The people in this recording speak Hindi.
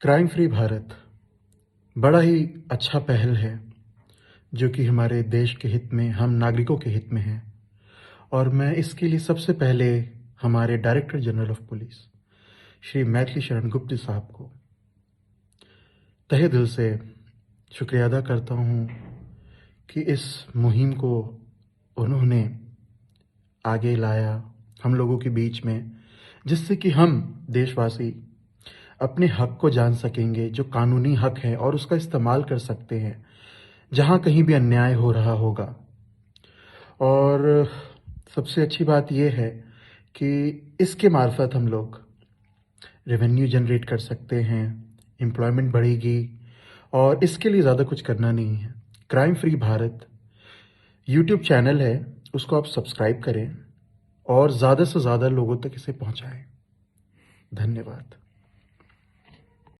क्राइम फ्री भारत बड़ा ही अच्छा पहल है जो कि हमारे देश के हित में, हम नागरिकों के हित में है। और मैं इसके लिए सबसे पहले हमारे director general of police Shri Maithili Sharan Gupta साहब को तहे दिल से शुक्रिया अदा करता हूँ कि इस मुहिम को उन्होंने आगे लाया हम लोगों के बीच में, जिससे कि हम देशवासी अपने हक को जान सकेंगे, जो कानूनी हक है, और उसका इस्तेमाल कर सकते हैं जहाँ कहीं भी अन्याय हो रहा होगा। और सबसे अच्छी बात यह है कि इसके मार्फत हम लोग रेवेन्यू जनरेट कर सकते हैं, एम्प्लॉयमेंट बढ़ेगी, और इसके लिए ज़्यादा कुछ करना नहीं है। Crime free Bharat YouTube channel है, उसको आप सब्सक्राइब करें और ज़्यादा से ज़्यादा लोगों तक इसे पहुंचाएं। धन्यवाद।